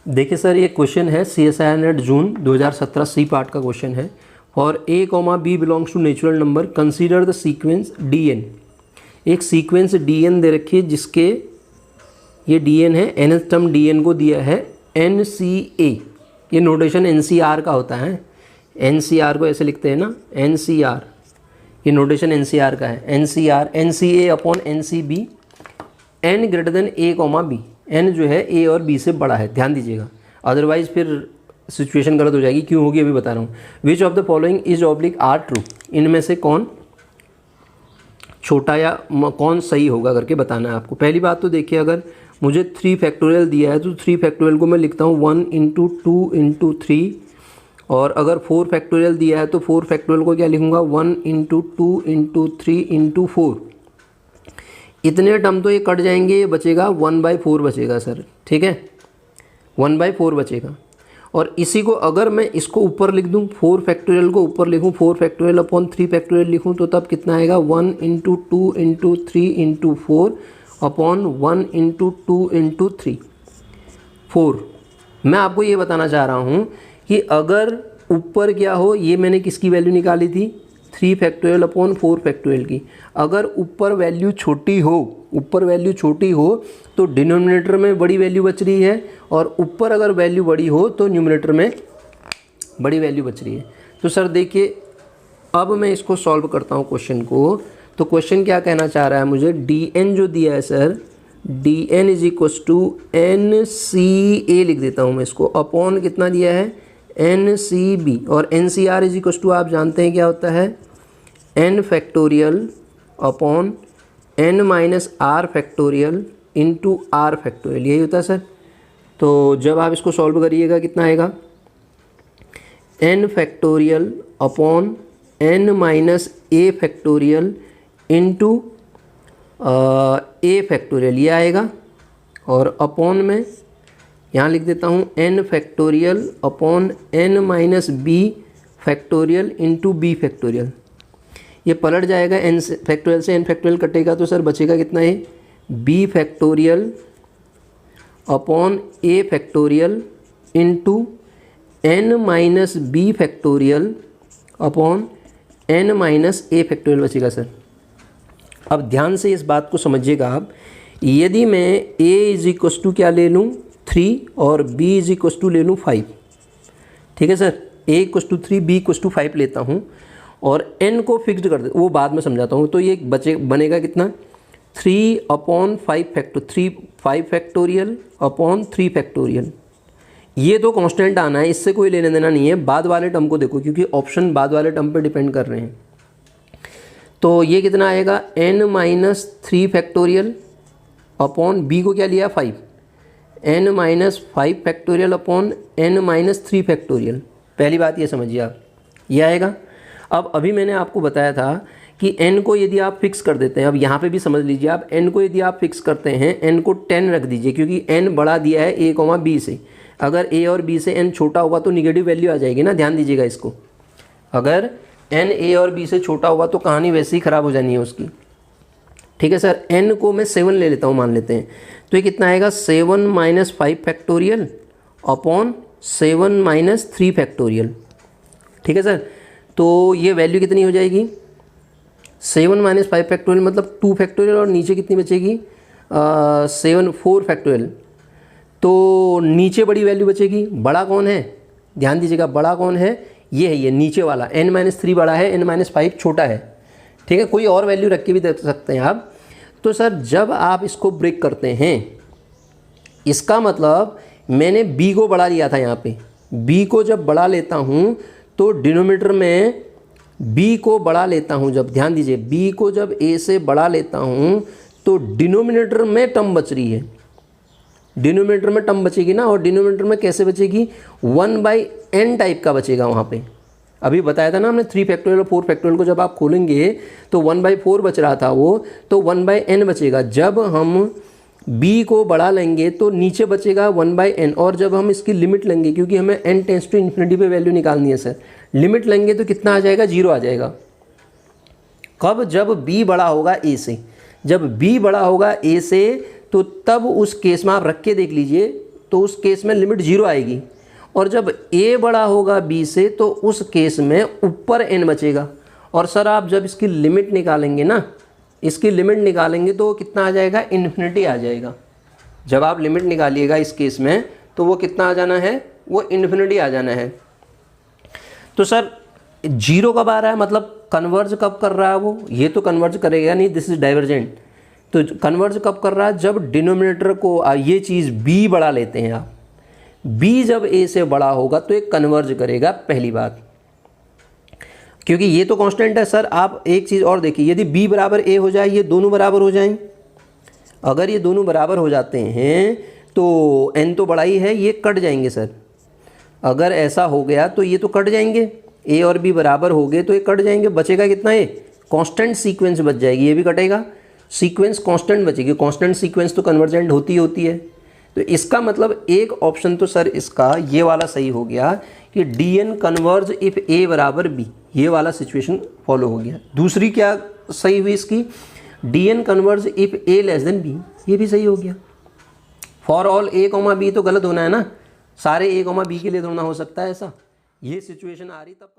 देखिए सर, ये क्वेश्चन है CSIR NET June 2017 C part का क्वेश्चन है। For a, b belongs to natural number, consider the sequence dn। एक sequence dn दे रखी है जिसके ये dn है, nth टर्म dn को दिया है NCA। ये नोटेशन NCR का होता है, NCR को ऐसे लिखते हैं ना, NCR, ये नोटेशन NCR का है। NCR NCA upon NCB, n greater than a, b। n जो है a और b से बड़ा है, ध्यान दीजिएगा, अदरवाइज फिर सिचुएशन गलत हो जाएगी। क्यों होगी अभी बता रहा हूँ। Which of the following is oblique or true, इनमें से कौन छोटा या कौन सही होगा करके बताना है आपको। पहली बात तो देखिए, अगर मुझे 3 फैक्टोरियल दिया है तो 3 फैक्टोरियल को मैं लिखता हूँ 1 इंटू 2 इंटू 3, और अगर 4 फैक्टोरियल दिया है तो 4 फैक्टोरियल को क्या लिखूँगा 1 इंटू 2 इंटू 3 इंटू 4। इतने टर्म तो ये कट जाएंगे, ये बचेगा 1/4 बचेगा सर, ठीक है, 1/4 बचेगा। और इसी को अगर मैं इसको ऊपर लिख दूँ, 4 फैक्टोरियल को ऊपर लिखूँ, 4 फैक्टोरियल अपॉन 3 फैक्टोरियल लिखूँ, तो तब कितना आएगा 1 into 2 into 3 into 4 upon 1 into 2 into 3 4। मैं आपको ये बताना चाह रहा हूँ कि अगर ऊपर क्या हो, ये मैंने किसकी वैल्यू निकाली थी 3 फैक्टोरियल अपॉन 4 फैक्टोरियल की। अगर ऊपर वैल्यू छोटी हो, ऊपर वैल्यू छोटी हो तो डिनोमिनेटर में बड़ी वैल्यू बच रही है, और ऊपर अगर वैल्यू बड़ी हो तो न्यूमरेटर में बड़ी वैल्यू बच रही है। तो सर देखिए, अब मैं इसको सॉल्व करता हूँ क्वेश्चन को। तो क्वेश्चन क्या कहना चाह रहा है मुझे, dn जो दिया है sir, dn is equals to NCA लिख देता हूँ मैं इसको, अपॉन कितना दिया है NCB, और NCR इज इक्वस टू आप जानते हैं क्या होता है n factorial upon n minus r factorial into r factorial, यही होता है सर। तो जब आप इसको सॉल्व करिएगा कितना आएगा n factorial upon n minus a factorial into a factorial, ये आएगा। और अपॉन में यहाँ लिख देता हूँ n factorial upon n minus b factorial into b factorial. ये पलट जाएगा, n फैक्टोरियल से n फैक्टोरियल कटेगा तो सर बचेगा कितना है b factorial upon a factorial into n minus b factorial upon n minus a factorial बचेगा सर। अब ध्यान से इस बात को समझिएगा आप, यदि मैं a इज इक्वस टू क्या ले लूँ 3 और b इज इक्वस टू ले लूँ 5, ठीक है sir, a equals to 3 b equals to 5 लेता हूँ और n को फिक्स्ड कर दे, वो बाद में समझाता हूँ। तो ये बनेगा कितना 3 अपॉन 5 फैक्टोरियल अपॉन 3 फैक्टोरियल। ये तो कांस्टेंट आना है, इससे कोई लेने देना नहीं है। बाद वाले टर्म को देखो, क्योंकि ऑप्शन बाद वाले टर्म पे डिपेंड कर रहे हैं। तो ये कितना आएगा n minus 3 factorial upon b को क्या लिया 5, n minus 5 factorial upon n minus 3 factorial. पहली बात ये समझिए आप, ये आएगा। अब अभी मैंने आपको बताया था कि n को यदि आप फिक्स कर देते हैं, अब यहाँ पे भी समझ लीजिए आप, n को यदि आप फिक्स करते हैं, n को 10 रख दीजिए, क्योंकि n बड़ा दिया है a, b से। अगर a और b से n छोटा हुआ तो निगेटिव वैल्यू आ जाएगी ना, ध्यान दीजिएगा इसको। अगर n a और b से छोटा हुआ तो कहानी वैसे ही ख़राब हो जानी है उसकी, ठीक है सर। n को मैं 7 ले लेता हूँ, मान लेते हैं, तो ये कितना आएगा 7 minus 5 factorial upon 7 minus 3 factorial, ठीक है सर। तो ये वैल्यू कितनी हो जाएगी 7 माइनस 5 फैक्टोरियल मतलब 2 फैक्टोरियल, और नीचे कितनी बचेगी 4 फैक्टोरियल। तो नीचे बड़ी वैल्यू बचेगी, बड़ा कौन है ध्यान दीजिएगा, बड़ा कौन है ये है, ये नीचे वाला n माइनस 3 बड़ा है, n माइनस 5 छोटा है, ठीक है। कोई और वैल्यू रख के भी दे सकते हैं आप। तो सर जब आप इसको ब्रेक करते हैं, इसका मतलब मैंने b को बढ़ा लिया था, यहाँ पे b को जब बढ़ा लेता हूँ तो डिनोमिनेटर में b को बढ़ा लेता हूँ, जब ध्यान दीजिए b को जब a से बढ़ा लेता हूँ तो डिनोमिनेटर में टर्म बच रही है, डिनोमिनेटर में टर्म बचेगी ना। और डिनोमिनेटर में कैसे बचेगी 1/n टाइप का बचेगा। वहाँ पे अभी बताया था ना हमने 3 फैक्टोरियल और 4 फैक्टोरियल को जब आप खोलेंगे तो 1/4 बच रहा था वो, तो 1/n बचेगा। जब हम b को बढ़ा लेंगे तो नीचे बचेगा 1/n, और जब हम इसकी लिमिट लेंगे, क्योंकि हमें n टेंस टू इन्फिनिटी पे वैल्यू निकालनी है सर, लिमिट लेंगे तो कितना आ जाएगा 0 आ जाएगा। कब, जब b बड़ा होगा a से, जब b बड़ा होगा a से, तो तब उस केस में आप रख के देख लीजिए तो उस केस में लिमिट 0 आएगी, और जब a बड़ा होगा b से तो उस केस में ऊपर n बचेगा। और सर आप जब इसकी लिमिट निकालेंगे ना, इसकी लिमिट निकालेंगे तो कितना आ जाएगा, इन्फिनिटी आ जाएगा। जब आप लिमिट निकालिएगा इस केस में तो वो कितना आ जाना है, वो इन्फिनिटी आ जाना है। तो सर 0 कब आ रहा है, मतलब कन्वर्ज कब कर रहा है वो, ये तो कन्वर्ज करेगा नहीं, दिस इज डाइवर्जेंट। तो कन्वर्ज कब कर रहा है, जब डिनोमिनेटर को ये चीज़ b बड़ा लेते हैं आप, b जब a से बड़ा होगा तो एक कन्वर्ज करेगा, पहली बात। क्योंकि ये तो कांस्टेंट है सर। आप एक चीज़ और देखिए, यदि b बराबर a हो जाए, ये दोनों बराबर हो जाएं, अगर ये दोनों बराबर हो जाते हैं तो n तो बड़ा ही है, ये कट जाएंगे सर। अगर ऐसा हो गया तो ये तो कट जाएंगे, a और b बराबर हो गए तो ये कट जाएंगे, बचेगा कितना, ये कांस्टेंट सीक्वेंस बच जाएगी, ये भी कटेगा, सीक्वेंस कांस्टेंट बचेगी। कांस्टेंट सीक्वेंस तो कन्वर्जेंट होती होती है। तो इसका मतलब एक ऑप्शन तो सर इसका ये वाला सही हो गया कि dn कन्वर्ज इफ a बराबर b, ये वाला सिचुएशन फॉलो हो गया। दूसरी क्या सही हुई इसकी, dn converge if a less than b, ये भी सही हो गया। फॉर ऑल a, b तो गलत होना है ना, सारे a, b के लिए थोड़ा हो सकता है ऐसा, ये सिचुएशन आ रही तब